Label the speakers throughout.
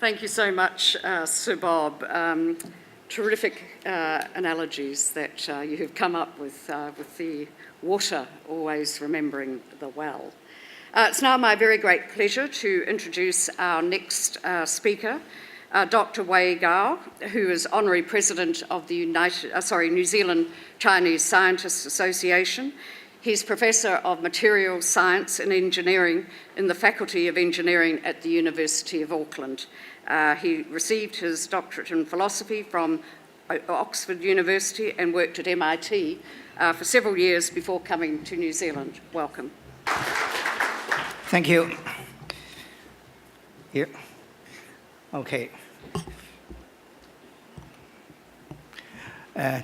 Speaker 1: Thank you so much, Sir Bob. Terrific analogies that you have come up with the water, always remembering the well. It's now my very great pleasure to introduce our next speaker, Dr. Wei Gao, who is Honorary President of the New Zealand Chinese Scientists Association. He's Professor of Materials Science and Engineering in the Faculty of Engineering at the University of Auckland. He received his doctorate in philosophy from Oxford University and worked at MIT for several years before coming to New Zealand. Welcome.
Speaker 2: Thank you. Here. Okay.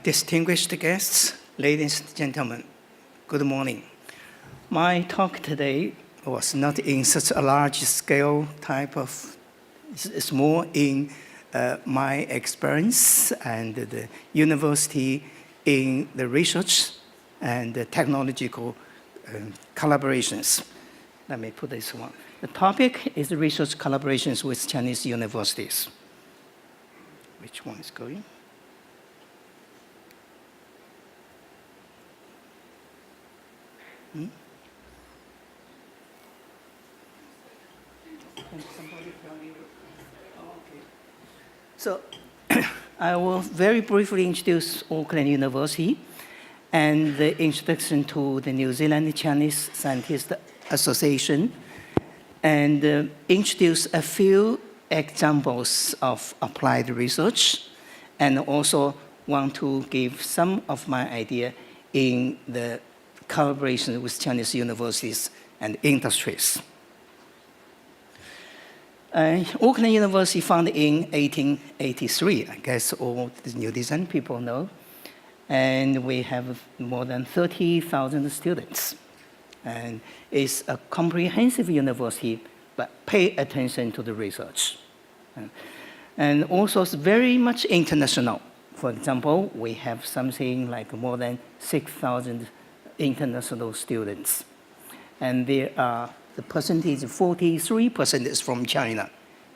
Speaker 2: Distinguished guests, ladies and gentlemen, good morning. My talk today was not in such a large scale type of, it's more in my experience and the university in the research and the technological collaborations. Let me put this one. The topic is research collaborations with Chinese universities. Which one is going? Can somebody tell me? Oh, okay. So I will very briefly introduce Auckland University and the introduction to the New Zealand Chinese Scientists Association, and introduce a few examples of applied research, and also want to give some of my idea in the collaboration with Chinese universities and industries. Auckland University founded in 1883, I guess all the New Zealand people know, and we have more than 30,000 students. And it's a comprehensive university, but pay attention to the research. And also it's very much international. For example, we have something like more than 6,000 international students. And there are, the percentage, 43% is from China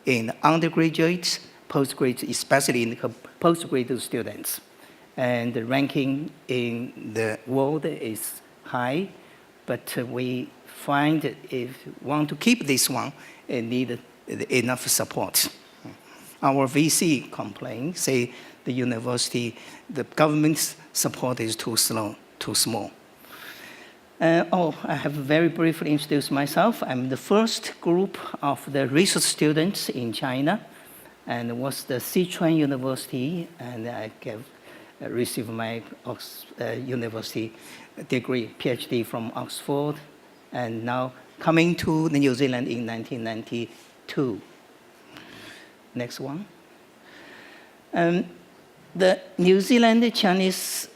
Speaker 2: in undergraduates, postgraduate, especially in the postgraduate students. And the ranking in the world is high, but we find that if we want to keep this one, it needs enough support. Our VC complain, say the university, the government's support is too slow, too small. I have very briefly introduced myself. I'm the first group of the research students in China, and was the Sichuan University, and I received my university degree, PhD from Oxford, and now coming to New Zealand in 1992. Next one. The New Zealand Chinese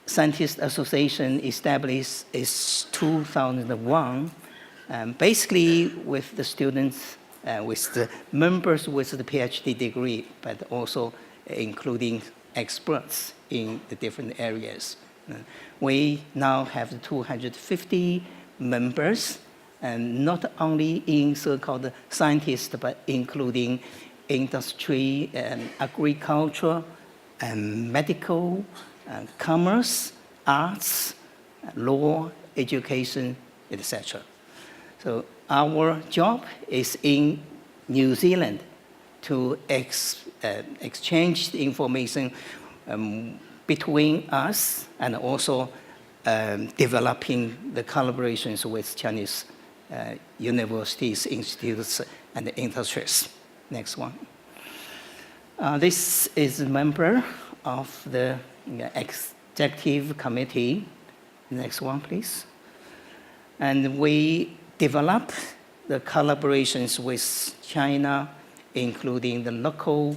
Speaker 2: Scientists Association established in 2001, basically with the students, with the members with the PhD degree, but also including experts in the different areas. We now have 250 members, and not only in so-called scientists, but including industry and agriculture and medical, commerce, arts, law, education, etc. So our job is in New Zealand to exchange the information between us, and also developing the collaborations with Chinese universities, institutes, and industries. Next one. This is a member of the executive committee. Next one, please. And we develop the collaborations with China, including the local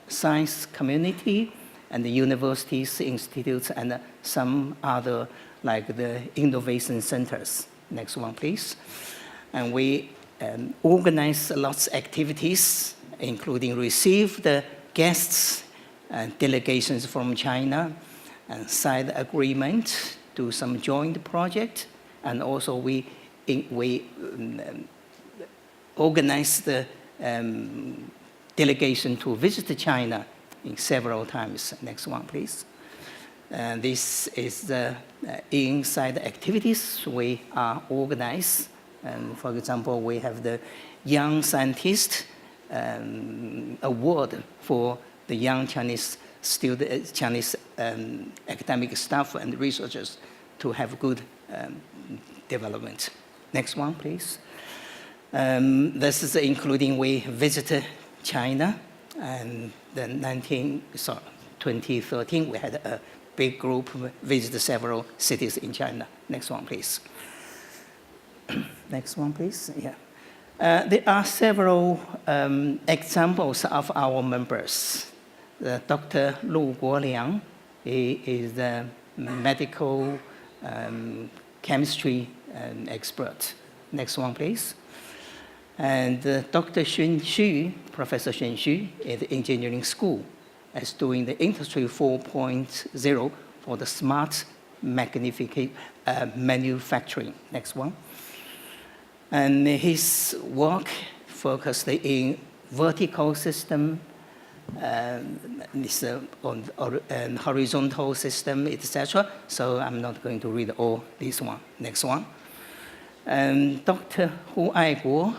Speaker 2: science community and the universities, institutes, and some other, like the innovation centers. Next one, please. And we organize lots of activities, including receive the guests and delegations from China, and sign the agreement, do some joint project, and also we organize the delegation to visit China in several times. Next one, please. This is the inside activities we are organized. And for example, we have the Young Scientist Award for the young Chinese student, Chinese academic staff and researchers to have good development. Next one, please. This is including we visited China, and then 2013 we had a big group visit several cities in China. Next one, please. Next one, please. Yeah. There are several examples of our members. Dr. Lu Guoliang, he is the medical chemistry expert. Next one, please. And Dr. Xun Xu, Professor Xun Xu, at the engineering school, is doing the Industry 4.0 for the smart manufacturing. Next one. And his work focused in vertical system, on horizontal system, etc. So I'm not going to read all this one. Next one. And Dr. Hu Aiguo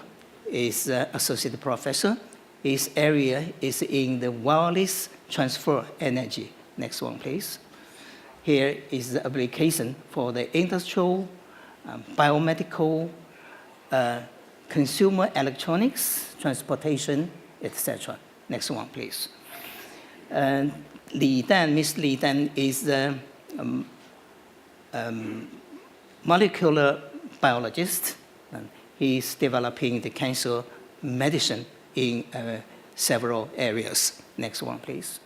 Speaker 2: is associate professor. His area is in the wireless transfer energy. Next one, please. Here is the application for the industrial, biomedical, consumer electronics, transportation, etc. Next one, please. Li Dan, Miss Li Dan is the molecular biologist. And he's developing the cancer medicine in several areas. Next one, please.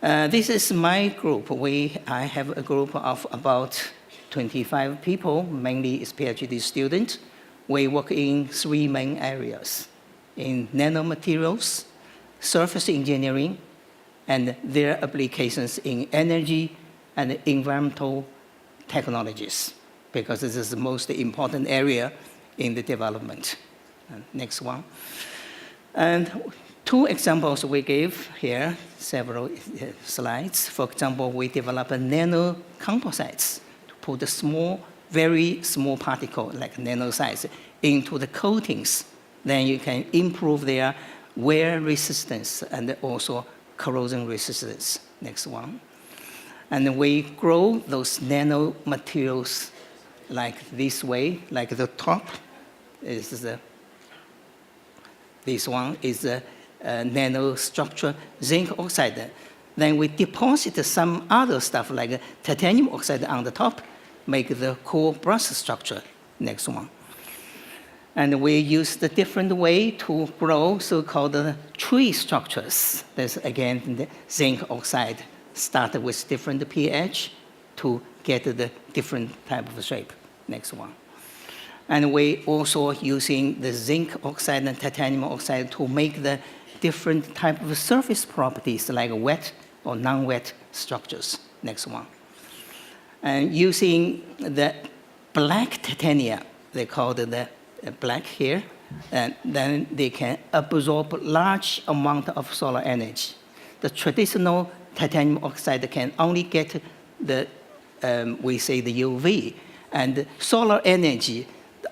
Speaker 2: This is my group. I have a group of about 25 people, mainly is PhD students. We work in 3 main areas: in nanomaterials, surface engineering, and their applications in energy and environmental technologies, because this is the most important area in the development. Next one. And 2 examples we gave here, several slides. For example, we develop a nano composites to put a small, very small particle, like nano size, into the coatings. Then you can improve their wear resistance and also corrosion resistance. Next one. And we grow those nanomaterials like this way, like the top is this one is the nanostructure zinc oxide. Then we deposit some other stuff like titanium oxide on the top, make the core brush structure. Next one. And we use the different way to grow so-called tree structures. There's again the zinc oxide, start with different pH to get the different type of shape. Next one. And we also using the zinc oxide and titanium oxide to make the different type of surface properties like wet or non-wet structures. Next one. And using the black titanium, they call it the black here, and then they can absorb large amount of solar energy. The traditional titanium oxide can only get the, we say the UV, and solar energy,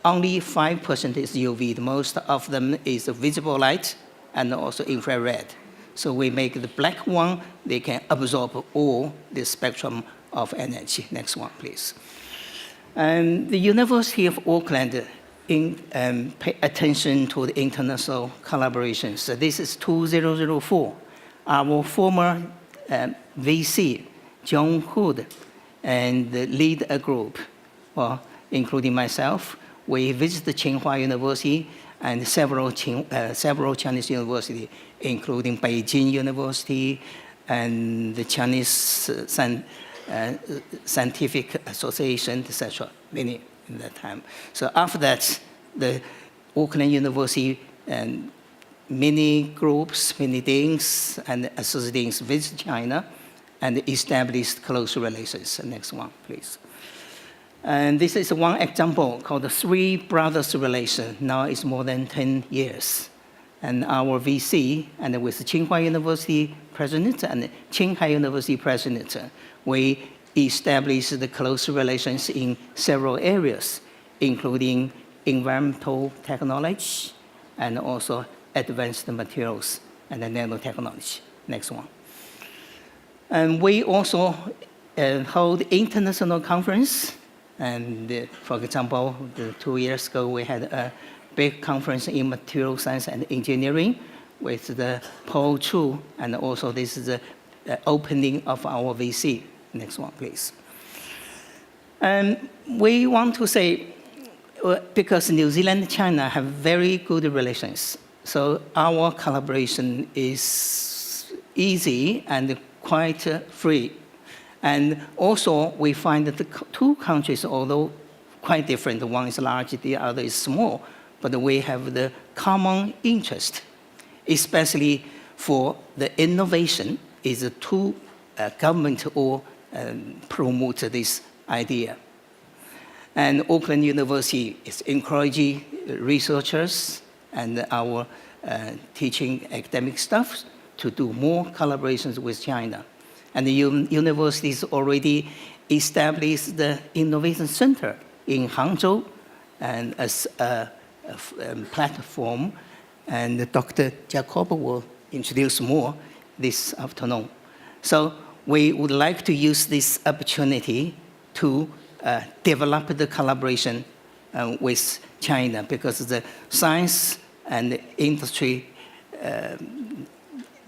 Speaker 2: only 5% is UV. The most of them is visible light and also infrared. So we make the black one, they can absorb all the spectrum of energy. Next one, please. And the University of Auckland pay attention to the international collaboration. So this is 2004. Our former VC, John Hood, and lead a group, well, including myself. We visited Tsinghua University and several Chinese universities, including Beijing University and the Chinese Scientific Association, etc., many in that time. So after that, the Auckland University and many groups, many things, and associates visit China and established close relations. Next one, please. And this is one example called the Three Brothers relation. Now it's more than 10 years. and our VC, and with Tsinghua University president and Qinghai University president, we established the close relations in several areas, including environmental technology and also advanced materials and nanotechnology. Next one. And we also hold international conference. And for example, 2 years ago, we had a big conference in material science and engineering with the Paul Chu, and also this is the opening of our VC. Next one, please. And we want to say, because New Zealand and China have very good relations, so our collaboration is easy and quite free. And also, we find that the two countries, although quite different, one is large, the other is small, but we have the common interest, especially for the innovation, is to government or promote this idea. And Auckland University is encouraging researchers and our teaching academic staff to do more collaborations with China. And the universities already established the Innovation Center in Hangzhou and as a platform. And Dr. Jacob will introduce more this afternoon. So we would like to use this opportunity to develop the collaboration with China, because the science and industry,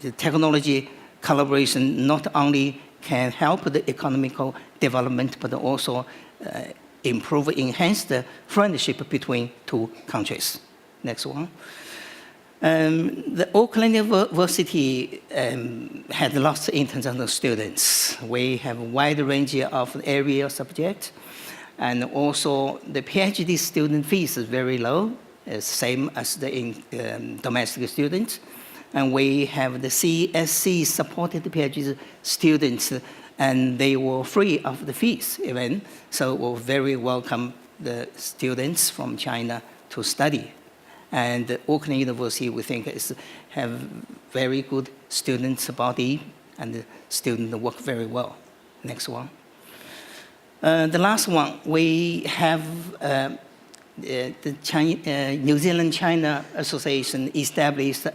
Speaker 2: the technology collaboration not only can help the economical development, but also improve, enhance the friendship between two countries. Next one. The Auckland University had lots of international students. We have a wide range of area subjects, and also the PhD student fees is very low, same as the domestic students. And we have the CSC supported PhD students, and they were free of the fees even. So we very welcome the students from China to study. And the Auckland University, we think, have very good students body, and the students work very well. Next one. The last one, we have the New Zealand-China Association established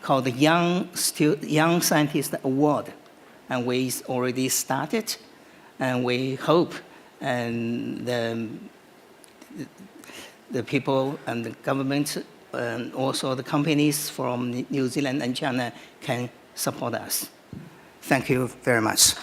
Speaker 2: called the Young Scientist Award, and we already started, and we hope and the people and the government and also the companies from New Zealand and China can support us. Thank you very much.